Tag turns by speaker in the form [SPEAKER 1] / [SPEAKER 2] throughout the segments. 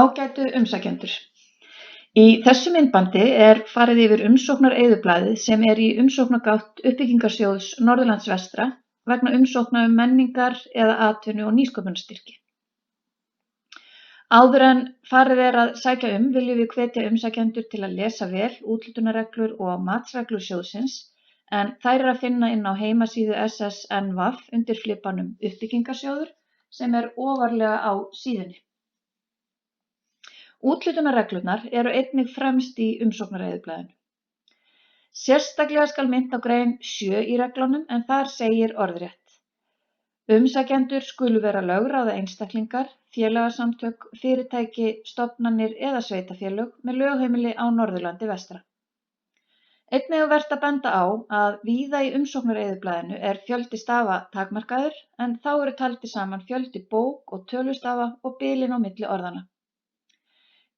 [SPEAKER 1] Ágætu umsækjendur. Í þessu myndbandi er farið yfir umsóknareyðublaðið sem er í umsóknargátt Uppbyggingarsjóðs Norðurlands vestra vegna umsókna menningar- eða atvinnu- og nýsköpunarstyrki. Áður en farið er að sækja viljum við hvetja umsækjendur til að lesa vel úthlutunarreglur og matsreglur sjóðsins, en þær er að finna inn á heimasíðu SSNVAF undir flipanum Uppbyggingarsjóður sem er ofarlega á síðunni. Úthlutunarreglurnar eru einnig fremst í umsóknareyðublaðinu. Sérstaklega skal minnt á grein 7 í reglunum en þar segir orðrétt: Umsækjendur skulu vera lögráða einstaklingar, félagasamtök, fyrirtæki, stofnanir eða sveitarfélög með lögheimili á Norðurlandi vestra. Einnig er vert að benda á að víða í umsóknareyðublaðinu er fjöldi stafa takmarkaður en þá eru taldir saman fjöldi bók- og tölustafa og bilin á milli orðanna.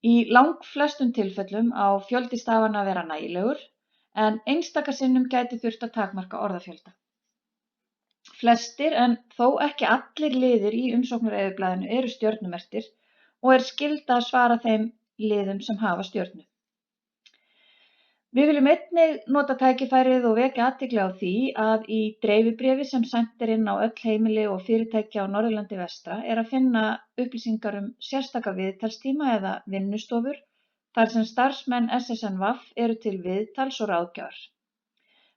[SPEAKER 1] Í langflestum tilfellum á fjöldi stafanna að vera nægilegur, en einstaka sinnum gæti þurft að takmarka orðafjölda. Flestir, en þó ekki allir liðir í umsóknareyðublaðinu eru stjörnumerktir og er skylda að svara þeim liðum sem hafa stjörnu. Við viljum einnig nota tækifærið og vekja athygli á því að í dreifibréfi sem sent er inn á öll heimili og fyrirtæki á Norðurlandi vestra er að finna upplýsingar sérstaka viðtalstíma eða vinnustofur þar sem starfsmenn SSNVAF eru til viðtals og ráðgjafar.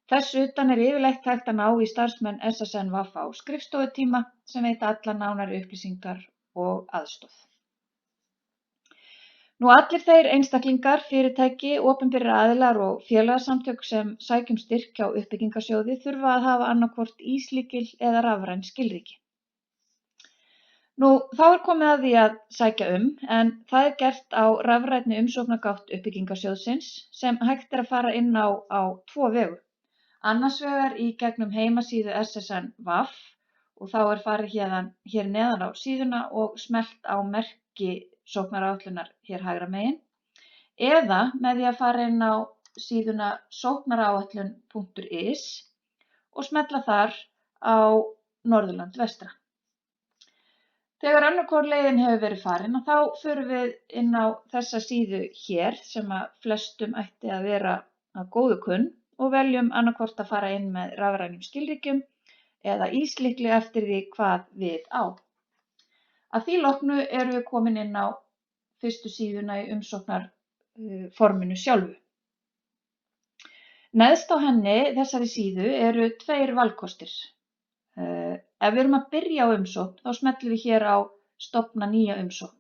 [SPEAKER 1] Þess utan er yfirleitt hægt að ná í starfsmenn SSNVAF á skrifstofutíma sem veita allar nánari upplýsingar og aðstoð. Allir þeir einstaklingar, fyrirtæki, opinberir aðilar og félagasamtök sem sækja styrk hjá Uppbyggingarsjóði þurfa að hafa annaðhvort íslykil eða rafræn skilríki. Þá er komið að því að sækja en það er gert á rafrænni umsóknargátt Uppbyggingarsjóðsins sem hægt er að fara inn á tvo vegu. Annars vegar í gegnum heimasíðu SSNVAF og þá er farið hér neðan á síðuna og smellt á merki sóknaráætlunar hér hægra megin, eða með því að fara inn á síðuna sóknaráætlun.is og smella þar á Norðurland vestra. Þegar önnur hvor leiðin hefur verið farin, þá förum við inn á þessa síðu hér sem að flestum ætti að vera að góðu kunn og veljum annaðhvort að fara inn með rafrænum skilríkjum eða íslykli eftir því hvað við á. Að því loknu erum við komin inn á fyrstu síðuna í umsóknarforminu sjálfu. Neðst á henni, þessari síðu, eru 2 valkostir. Ef við erum að byrja á umsókn, þá smellum við hér á stofna nýja umsókn.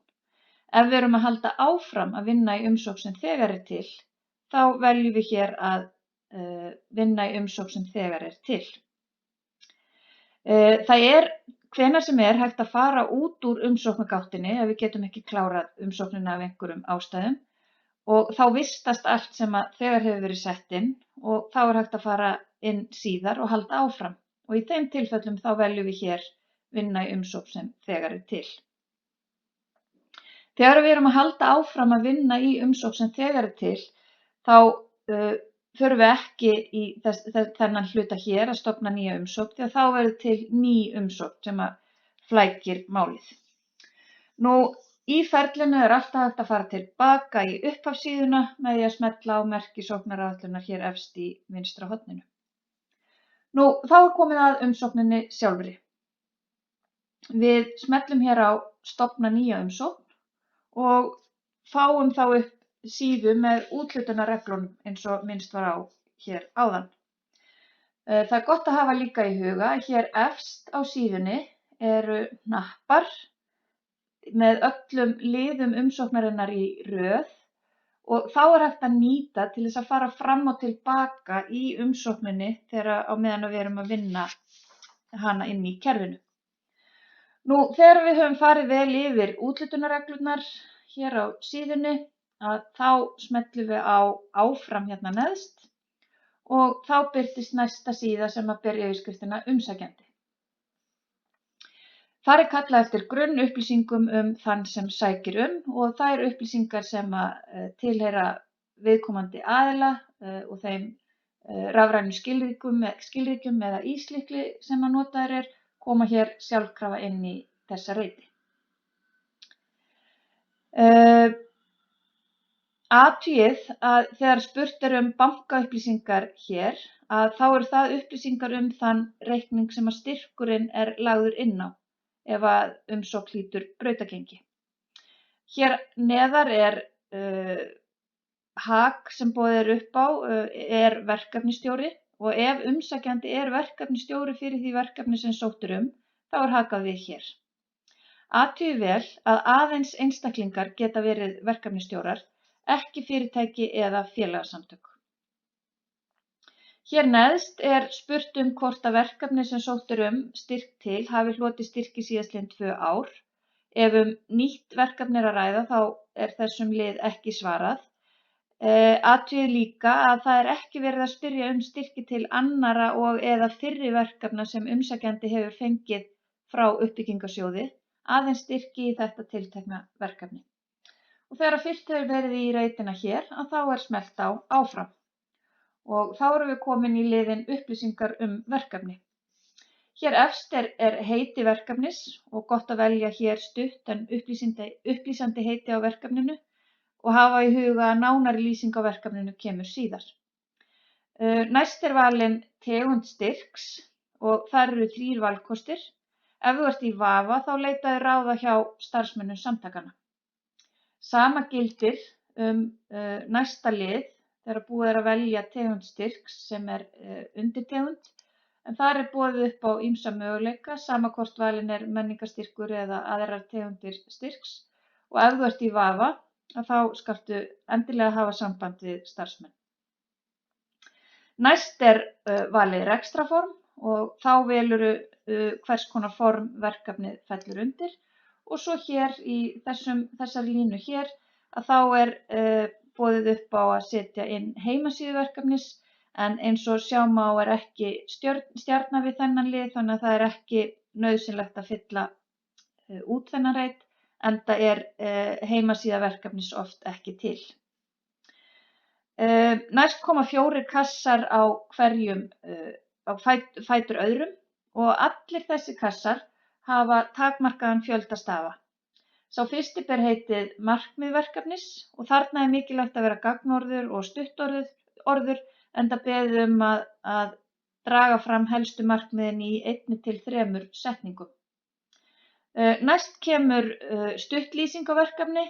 [SPEAKER 1] Ef við erum að halda áfram að vinna í umsókn sem þegar er til, þá veljum við hér að vinna í umsókn sem þegar er til. Það er hvenær sem er hægt að fara út úr umsóknargáttinni ef við getum ekki klárað umsóknina af einhverjum ástæðum og þá vistast allt sem að þegar hefur verið sett inn og þá er hægt að fara inn síðar og halda áfram og í þeim tilfellum þá veljum við hér vinna í umsókn sem þegar er til. Þegar við erum að halda áfram að vinna í umsókn sem þegar er til þá förum við ekki í þennan hluta hér að stofna nýja umsókn því að þá verður til ný umsókn sem að flækir málið. Í ferlinu er alltaf hægt að fara tilbaka í upphafssíðuna með því að smella á merki sóknaráætlunar hér efst í vinstra horninu. Þá er komið að umsókninni sjálfri. Við smellum hér á stofna nýja umsókn og fáum þá upp síðu með úthlutunarreglunum eins og minnst var á hér áðan. Það er gott að hafa líka í huga að hér efst á síðunni eru hnappar með öllum liðum umsóknarinnar í röð og þá er hægt að nýta til þess að fara fram og tilbaka í umsókninni þegar á meðan við erum að vinna hana inn í kerfinu. Þegar við höfum farið vel yfir úthlutunarreglurnar hér á síðunni þá smellum við á áfram hérna neðst og þá birtist næsta síða sem að ber yfirskriftina umsækjandi. Þar er kallað eftir grunnupplýsingum þann sem sækir og það eru upplýsingar sem að tilheyra viðkomandi aðila og þeim rafrænum skilríkjum eða íslykli sem að notaður koma hér sjálfkrafa inn í þessa reiti. Athugið að þegar spurt bankaupplýsingar hér, að þá eru það upplýsingar þann reikning sem að styrkurinn lagður inn á, ef að umsókn hlýtur brautargengi. Hér neðar hag sem boðið upp á verkefnisstjóri og ef umsækjandi verkefnisstjóri fyrir því verkefni sem sótt þá hakað við hér. Athugið vel að aðeins einstaklingar geta verið verkefnisstjórar, ekki fyrirtæki eða félagasamtök. Hér neðst spurt hvort að verkefni sem sótt styrk til hafi hlotið styrki síðastliðin 2 ár. Ef nýtt verkefni að ræða þá þessum lið ekki svarað. Athugið líka að það ekki verið að spyrja styrki til annarra og eða fyrri verkefna sem umsækjandi hefur fengið frá uppbyggingarsjóði, aðeins styrki í þetta tiltekna verkefni. Og þegar fyllt hefur verið í reitina hér, að þá smellt á áfram. Og þá erum við komin í liðinn upplýsingar verkefni. Hér efst heiti verkefnis og gott að velja hér stutt en upplýsandi heiti á verkefninu og hafa í huga að nánari lýsing á verkefninu kemur síðar. Næst valin tegund styrks og þar eru 3 valkostir. Ef þú ert í vafa þá leitaðu ráða hjá starfsmönnum samtakanna. Sama gildir næsta lið þegar búið að velja tegund styrks sem undirtegund, en þar boðið upp á ýmsa möguleika, sama hvort valin menningarstyrkur eða aðrar tegundir styrks. Og ef þú ert í vafa, þá skaltu endilega hafa samband við starfsmenn. Næst valið rekstrarform og þá velurðu hvers konar form verkefnið fellur undir. Og svo hér í þessari línu hér að þá boðið upp á að setja inn heimasíðu verkefnis, en eins og sjá má ekki stjarna við þennan lið, þannig að það ekki nauðsynlegt að fylla út þennan reit, enda heimasíða verkefnis oft ekki til. Næst koma 4 kassar á hverjum á fætur öðrum og allir þessi kassar hafa takmarkaðan fjölda stafa. Sá fyrsti ber heitið markmið verkefnis og þarna mikilvægt að vera gagnorður og stuttorður, enda beðið að draga fram helstu markmiðin í 1 til 3 setningum. Næst kemur stuttlýsing á verkefni.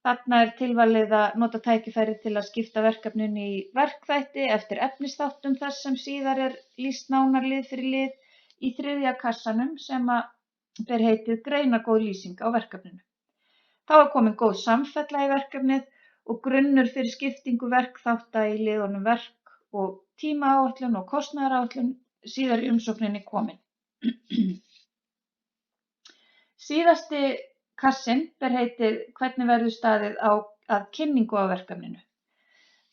[SPEAKER 1] Þarna tilvalið að nota tækifæri til að skipta verkefninu í verkþætti eftir efnisþáttum þess sem síðar lýst nánar lið fyrir lið í 3. kassanum sem ber heitið greinargóð lýsing á verkefninu. Þá komin góð samfella í verkefnið og grunnur fyrir skiptingu verkþátta í liðunum verk og tímaáætlun og kostnaðaráætlun síðar í umsókninni komin. Síðasti kassinn ber heitið hvernig verður staðið að kynningu á verkefninu.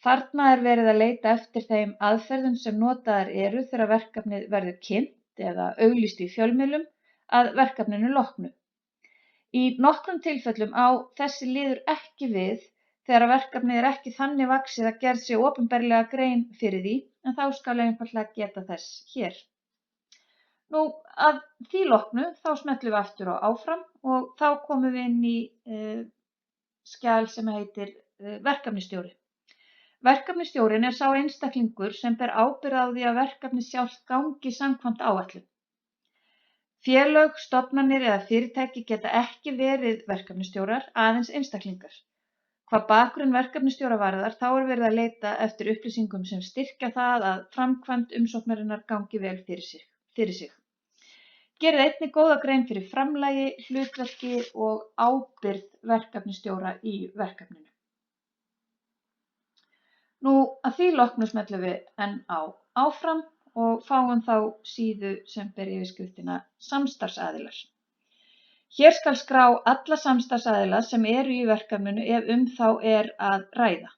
[SPEAKER 1] Þarna verið að leita eftir þeim aðferðum sem notaðar eru þegar verkefnið verður kynnt eða auglýst í fjölmiðlum að verkefninu loknu. Í nokkrum tilfellum á þessi liður ekki við þegar verkefnið ekki þannig vaxið að gerð sé opinberlega grein fyrir því, en þá skal einfaldlega geta þess hér. Að því loknu þá smellum við aftur á áfram og þá komum við inn í skjal sem heitir verkefnisstjóri. Verkefnisstjórinn sá einstaklingur sem ber ábyrgð á því að verkefnið sjálft gangi samkvæmt áætlun. Félög, stofnanir eða fyrirtæki geta ekki verið verkefnisstjórar, aðeins einstaklingar. Hvað bakgrunn verkefnisstjóra varðar þá verið að leita eftir upplýsingum sem styrkja það að framkvæmd umsóknarinnar gangi vel fyrir sig. Gerið einnig góða grein fyrir framlagi, hlutverki og ábyrgð verkefnisstjóra í verkefninu. Að því loknu smellum við enn á áfram og fáum þá síðu sem ber yfirskriftina samstarfsaðilar. Hér skal skrá alla samstarfsaðila sem eru í verkefninu ef þá að ræða.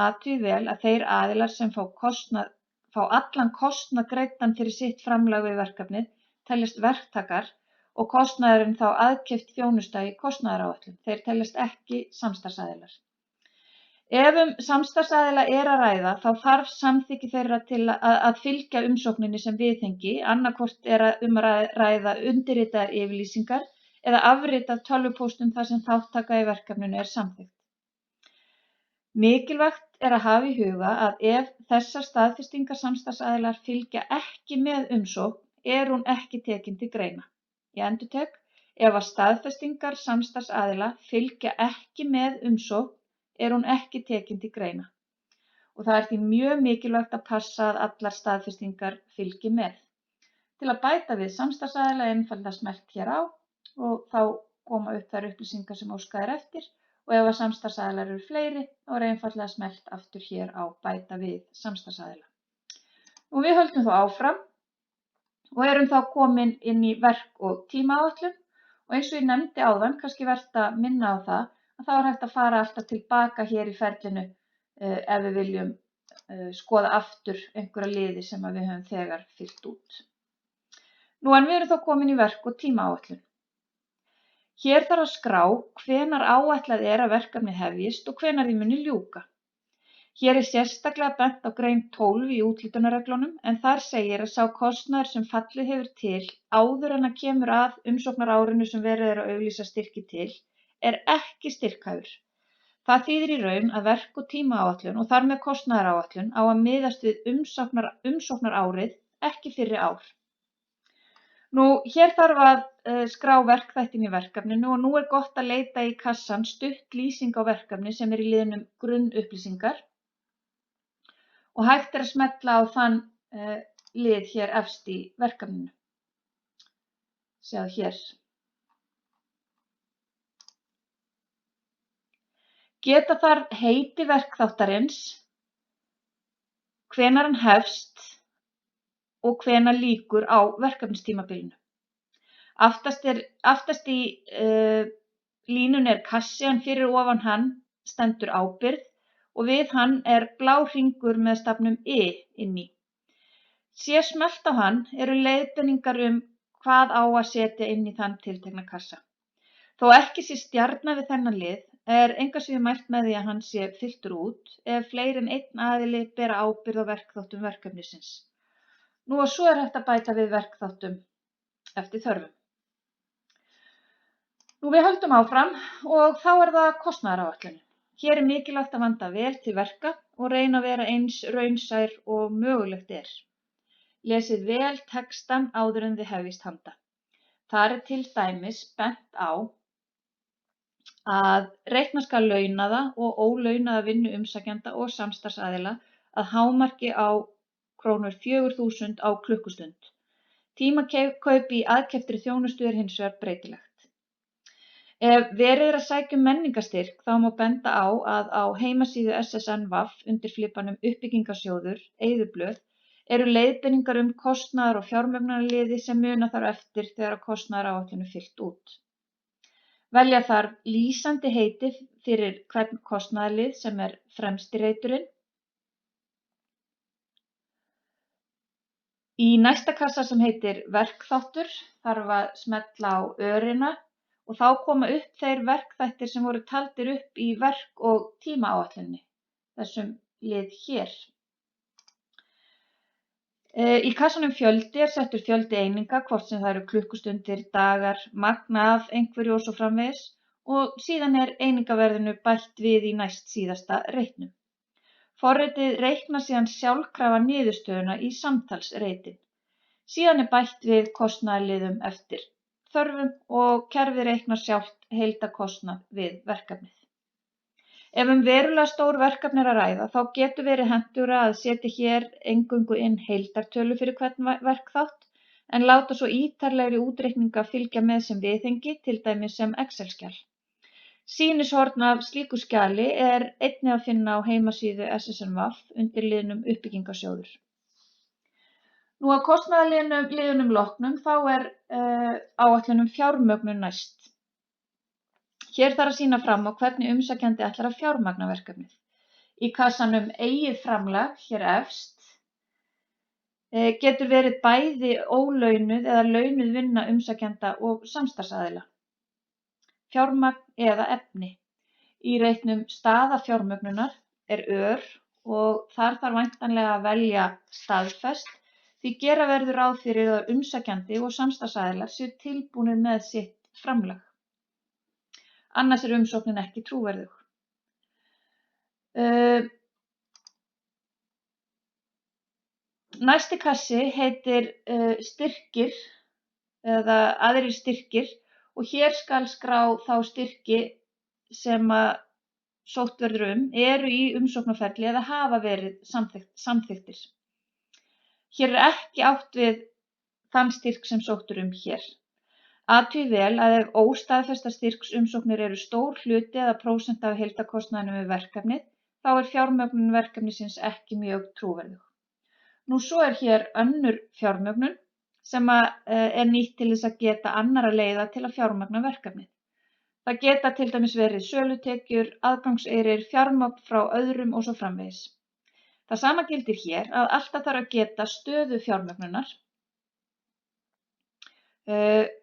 [SPEAKER 1] Athugið vel að þeir aðilar sem fá allan kostnað greiddan fyrir sitt framlag við verkefnið teljast verktakar og kostnaðurinn þá aðkeypt þjónusta í kostnaðaráætlun. Þeir teljast ekki samstarfsaðilar. Ef samstarfsaðila að ræða þá þarf samþykki þeirra til að fylgja umsókninni sem viðhengi, annaðhvort að ræða undirritaðar yfirlýsingar eða afrit af tölvupóstum þar sem þátttaka í verkefninu er samþykkt. Mikilvægt er að hafa í huga að ef þessar staðfestingar samstarfsaðilar fylgja ekki með umsókn er hún ekki tekin til greina. Ég endurtek, ef að staðfestingar samstarfsaðila fylgja ekki með umsókn er hún ekki tekin til greina. Og það er því mjög mikilvægt að passa að allar staðfestingar fylgi með. Til að bæta við samstarfsaðila er einfaldlega smellt hér á og þá koma upp þær upplýsingar sem óskað er eftir og ef að samstarfsaðilar eru fleiri þá er einfaldlega smellt aftur hér á bæta við samstarfsaðila. Og við höldum þá áfram og erum þá komin inn í verk- og tímaáætlun og eins og ég nefndi áðan, kannski vert að minna á það, að þá er hægt að fara alltaf tilbaka hér í ferlinu ef við viljum skoða aftur einhverja liði sem við höfum þegar fyllt út. Nú en við erum þá komin í verk- og tímaáætlun. Hér þarf að skrá hvenær áætlað er að verkefnið hefjist og hvenær því muni ljúka. Hér er sérstaklega bent á grein 12 í úthlutunarreglunum en þar segir að sá kostnaður sem fallið hefur til áður en að kemur að umsóknarárinu sem verið er að auglýsa styrki til er ekki styrkhæfur. Það þýðir í raun að verk- og tímaáætlun og þar með kostnaðaráætlun á að miðast við umsóknarárið, ekki fyrri ár. Nú, hér þarf að skrá verkþættin í verkefninu og nú er gott að leita í kassan stutt lýsing á verkefni sem er í liðnum grunnupplýsingar og hægt er að smella á þann lið hér efst í verkefninu. Sjáðu hér. Geta þarf heiti verkþáttarins, hvenær hann hefst og hvenær lýkur á verkefnistímabilinu. Aftast í línunni er kassi en fyrir ofan hann stendur ábyrgð og við hann er blár hringur með stafnum I inn í. Sé smellt á hann eru leiðbeiningar hvað á að setja inn í þann tiltekna kassa. Þó ekki sé stjarna við þennan lið er engu að síður mælt með því að hann sé fylltur út ef fleiri en einn aðili bera ábyrgð á verkþáttum verkefnisins. Nú og svo er hægt að bæta við verkþáttum eftir þörfum. Nú við höldum áfram og þá er það kostnaðaráætlunin. Hér er mikilvægt að vanda vel til verka og reyna að vera eins raunsær og mögulegt er. Lesið vel textann áður en þið hefjist handa. Þar er til dæmis bent á að reikna skal launaða og ólaunaða vinnu umsækjanda og samstarfsaðila að hámarki á krónur 4.000 á klukkustund. Tímakaup í aðkeyptri þjónustu er hins vegar breytilegt. Ef verið er að sækja menningarstyrk þá má benda á að á heimasíðu SSNVAF undir flipanum uppbyggingarsjóður, eyðublöð, eru leiðbeiningar kostnaðar- og fjármögnunarliði sem muna þarf eftir þegar kostnaðaráætlun er fyllt út. Velja þarf lýsandi heiti fyrir hvern kostnaðarlið sem er fremst í reiturinn. Í næsta kassa sem heitir verkþáttur þarf að smella á örina og þá koma upp þeir verkþættir sem voru taldir upp í verk- og tímaáætluninni, þessum lið hér. Í kassanum fjöldi er settur fjöldi eininga, hvort sem það eru klukkustundir, dagar, magn af einhverju og svo framvegis og síðan er einingaverðinu bætt við í næst síðasta reitnum. Forritið reiknar síðan sjálfkrafa niðurstöðuna í samtalsreitin. Síðan er bætt við kostnaðarliðum eftir þörfum og kerfið reiknar sjálft heildarkostnað við verkefnið. Ef verulega stór verkefni er að ræða þá getur verið hentugra að setja hér eingöngu inn heildartölu fyrir hvern verkþátt en láta svo ítarlegri útreikninga fylgja með sem viðhengi, til dæmis sem Excel-skjal. Sýnishorn af slíku skjali er einnig að finna á heimasíðu SSNVAF undir liðnum uppbyggingarsjóður. Nú að kostnaðarliðunum loknum þá er áætlun fjármögnun næst. Hér þarf að sýna fram á hvernig umsækjandi ætlar að fjármagna verkefnið. Í kassanum eigið framlag hér efst getur verið bæði ólaunuð eða launuð vinna umsækjanda og samstarfsaðila. Fjármagn eða efni. Í reitnum staða fjármögnunar er ör og þar þarf væntanlega að velja staðfest því gera verður ráð fyrir að umsækjandi og samstarfsaðilar séu tilbúnir með sitt framlag. Annars umsóknin ekki trúverðug. Næsti kassi heitir styrkir eða aðrir styrkir og hér skal skrá þá styrki sem að sótt verður eru í umsóknarferli eða hafa verið samþykktir. Hér ekki átt við þann styrk sem sótt hér. Athugið vel að ef óstaðfestar styrksumsóknir eru stór hluti eða prósent af heildarkostnaðinum við verkefnið, þá fjármögnun verkefnisins ekki mjög trúverðug. Nú svo hér önnur fjármögnun sem nýtt til þess að geta annarra leiða til að fjármagna verkefnið. Það geta til dæmis verið sölutekjur, aðgangseyrir, fjármagn frá öðrum og svo framvegis. Það sama gildir hér að alltaf þarf að geta stöðu fjármögnunar,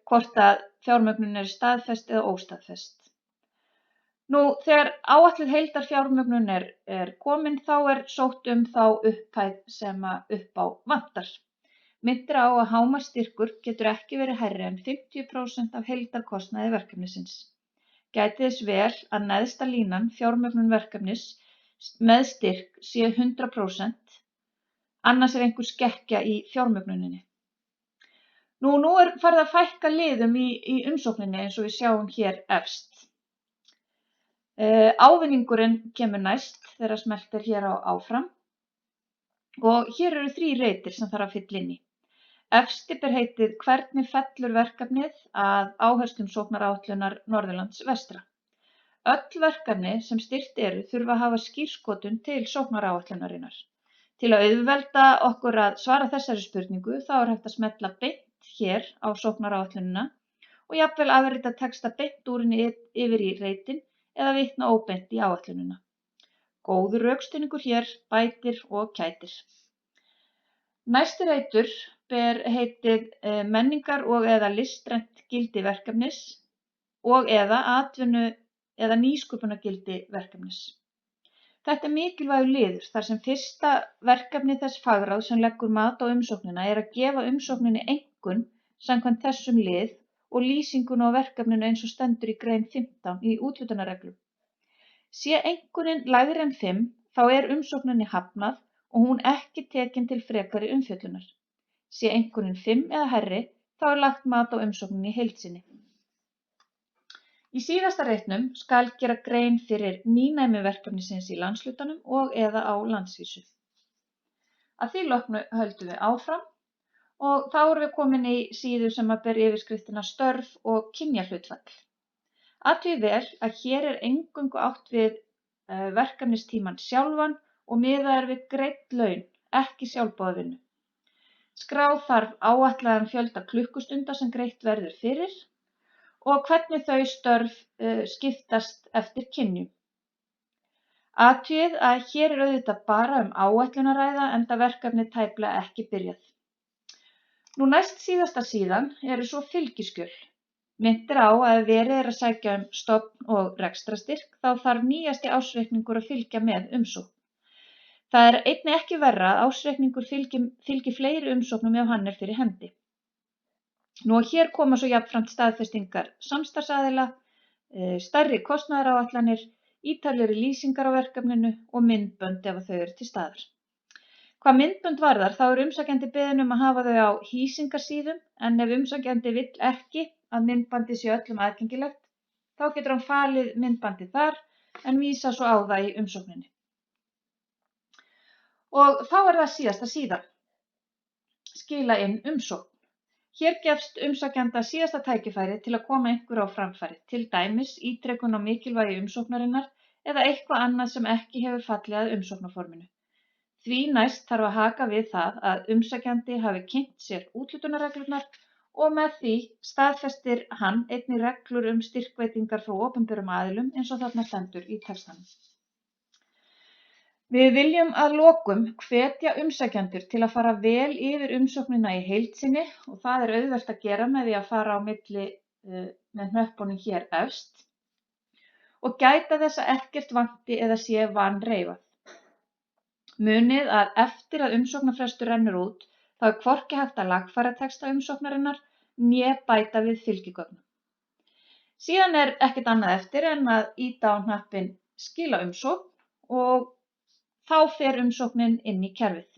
[SPEAKER 1] hvort að fjármögnun staðfest eða óstaðfest. Nú, þegar áætluð heildarfjármögnun komin, þá sótt þá upphæð sem upp á vantar. Minnir á að hámarksstyrkur getur ekki verið hærri en 50% af heildarkostnaði verkefnisins. Gæti þess vel að neðsta línan fjármögnun verkefnis með styrk sé 100%, annars einhver skekkja í fjármögnuninni. Nú farið að fækka liðum í umsókninni eins og við sjáum hér efst. Ávinningurinn kemur næst þegar smellt hér á áfram og hér eru 3 reitir sem þarf að fylla inn í. Efsti ber heitið hvernig fellur verkefnið að áherslum sóknaráætlunar Norðurlands vestra. Öll verkefni sem styrkt þurfa að hafa skírskotun til sóknaráætlunarinnar. Til að auðvelda okkur að svara þessari spurningu þá hægt að smella beint hér á sóknaráætlunina og jafnvel afrita texta beint úr henni yfir í reitin eða vitna óbeint í áætlunina. Góður rökstuðningur hér bætir og kætir. Næsti reitur ber heitið menningar og eða listrænt gildi verkefnis og eða atvinnu eða nýsköpunargildi verkefnis. Þetta mikilvægur liður þar sem fyrsta verkefni þess fagráðs sem leggur mat á umsóknina að gefa umsókninni einkunn samkvæmt þessum lið og lýsingun á verkefninu eins og stendur í grein 15 í úthlutunarreglum. Sé einkunnin lægri en 5, þá umsókninni hafnað og hún ekki tekin til frekari umfjöllunar. Sé einkunnin 5 eða hærri, þá lagt mat á umsókninni í heild sinni. Í síðasta reitnum skal gera grein fyrir nýnæmi verkefnisins í landshlutanum og eða á landsvísu. Að því loknu höldum við áfram og þá erum við komin í síðu sem ber yfirskriftina störf og kynjahlutfall. Athugið vel að hér eingöngu átt við verkefnistímann sjálfan og miðað við greidd laun, ekki sjálfboðaða vinnu. Skrá þarf áætlaðan fjölda klukkustunda sem greitt verður fyrir og hvernig þau störf skiptast eftir kynjum. Athugið að hér auðvitað bara áætlun að ræða enda verkefnið tæplega ekki byrjað. Nú næst síðasta síðan svo fylgiskjöl. Minnir á að verið að sækja stofn- og rekstrarstyrk þá þarf nýjasti ársreikningur að fylgja með umsókn. Það einnig ekki verra að ársreikningur fylgi fleiri umsóknum ef hann fyrir hendi. Nú og hér koma svo jafnframt staðfestingar samstarfsaðila, stærri kostnaðaráætlanir, ítarlegri lýsingar á verkefninu og myndbönd ef þau til staðar. Hvað myndbönd varðar þá umsækjandi beðinn að hafa þau á hýsingarsíðum en ef umsækjandi vill ekki að myndbandið sé öllum aðgengilegt, þá getur hann falið myndbandið þar en vísa svo á það í umsókninni. Og þá það síðasta síðan. Skila inn umsókn. Hér gefst umsækjanda síðasta tækifæri til að koma einhverju á framfæri, til dæmis ítrekun á mikilvægi umsóknarinnar eða eitthvað annað sem ekki hefur fallið að umsóknarforminu. Því næst þarf að haka við það að umsækjandi hafi kynnt sér úthlutunarreglurnar og með því staðfestir hann einnig reglur styrkveitingar frá opinberum aðilum eins og þarna stendur í textanum. Við viljum að lokum hvetja umsækjendur til að fara vel yfir umsóknina í heild sinni og það auðvelt að gera með því að fara á milli með hnöppunum hér efst og gæta þess að ekkert vanti eða sé vanreifað. Munið að eftir að umsóknarfrestur rennur út þá hvorki hægt að lagfæra texta umsóknarinnar né bæta við fylgigögnum. Síðan ekkert annað eftir en að ýta á hnappinn skila umsókn og þá fer umsóknin inn í kerfið.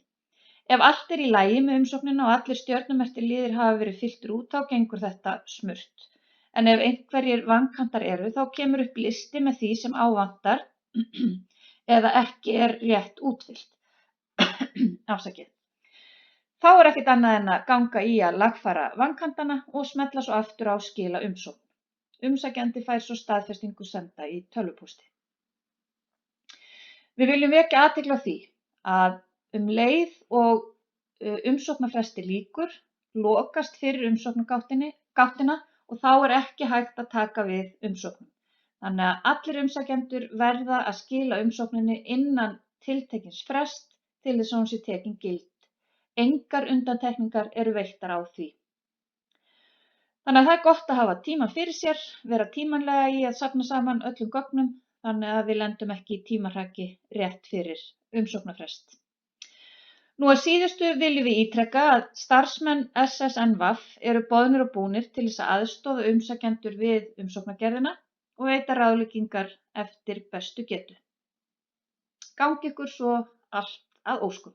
[SPEAKER 1] Ef allt í lagi með umsóknina og allir stjörnumerktir liðir hafa verið fylltir út, þá gengur þetta smurt. En ef einhverjir vankantar eru, þá kemur upp listi með því sem ávantar eða ekki rétt útfyllt. Afsakið. Þá ekkert annað en að ganga í að lagfæra vankantana og smella svo aftur á skila umsókn. Umsækjandi fær svo staðfestingu senda í tölvupósti. Við viljum vekja athygli á því að leið og umsóknarfresti lýkur, lokast fyrir umsóknargáttina og þá ekki hægt að taka við umsóknum. Þannig að allir umsækjendur verða að skila umsókninni innan tiltekins frests til þess að hún sé tekin gild. Engar undantekningar eru veittar á því. Þannig að það gott að hafa tíma fyrir sér, vera tímanlega í að safna saman öllum gögnum, þannig að við lendum ekki í tímahraki rétt fyrir umsóknarfrest. Nú að síðustu viljum við ítreka að starfsmenn SSNVAF eru boðnir og búnir til þess að aðstoða umsækjendur við umsóknargerðina og veita ráðleggingar eftir bestu getu. Gangi ykkur svo allt að óskum.